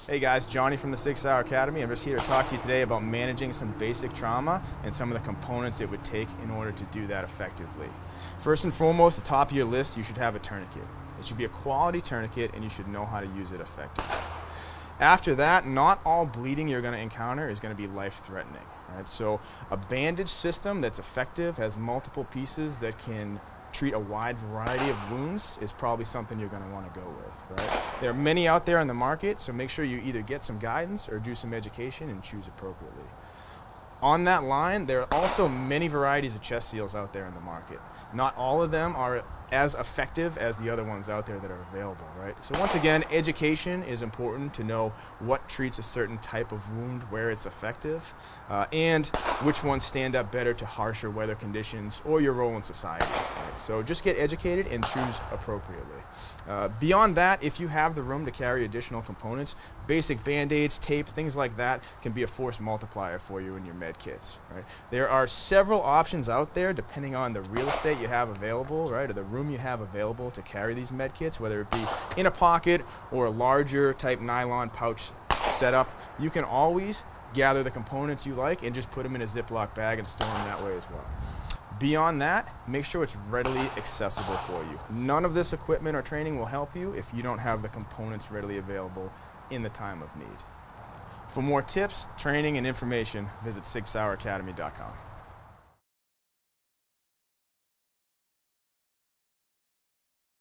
Hey guys, Jonny from the SAUER Academy. I'm just here to talk to you today about managing some basic trauma and some of the components it would take in order to do that effectively. First and foremost, at the top of your list, you should have a tourniquet. It should be a quality tourniquet and you should know how to use it effectively. After that, not all bleeding you're going to encounter is going to be life-threatening. Right? So a bandage system that's effective, has multiple pieces that can treat a wide variety of wounds is probably something you're going to want to go with. Right? There are many out there on the market, so make sure you either get some guidance or do some education and choose appropriately. On that line, there are also many varieties of chest seals out there in the market. Not all of them are as effective as the other ones out there that are available, right? So once again, education is important to know what treats a certain type of wound, where it's effective, and which ones stand up better to harsher weather conditions or your role in society. Right? So just get educated and choose appropriately. Beyond that, if you have the room to carry additional components, basic band-aids, tape, things like that can be a force multiplier for you in your med kits. Right? There are several options out there depending on the real estate you have available, right, or the room you have available to carry these med kits, whether it be in a pocket or a larger type nylon pouch setup. You can always gather the components you like and just put them in a Ziploc bag and store them that way as well. Beyond that, make sure it's readily accessible for you. None of this equipment or training will help you if you don't have the components readily available in the time of need. For more tips, training, and information, visit SAUERacademy.com.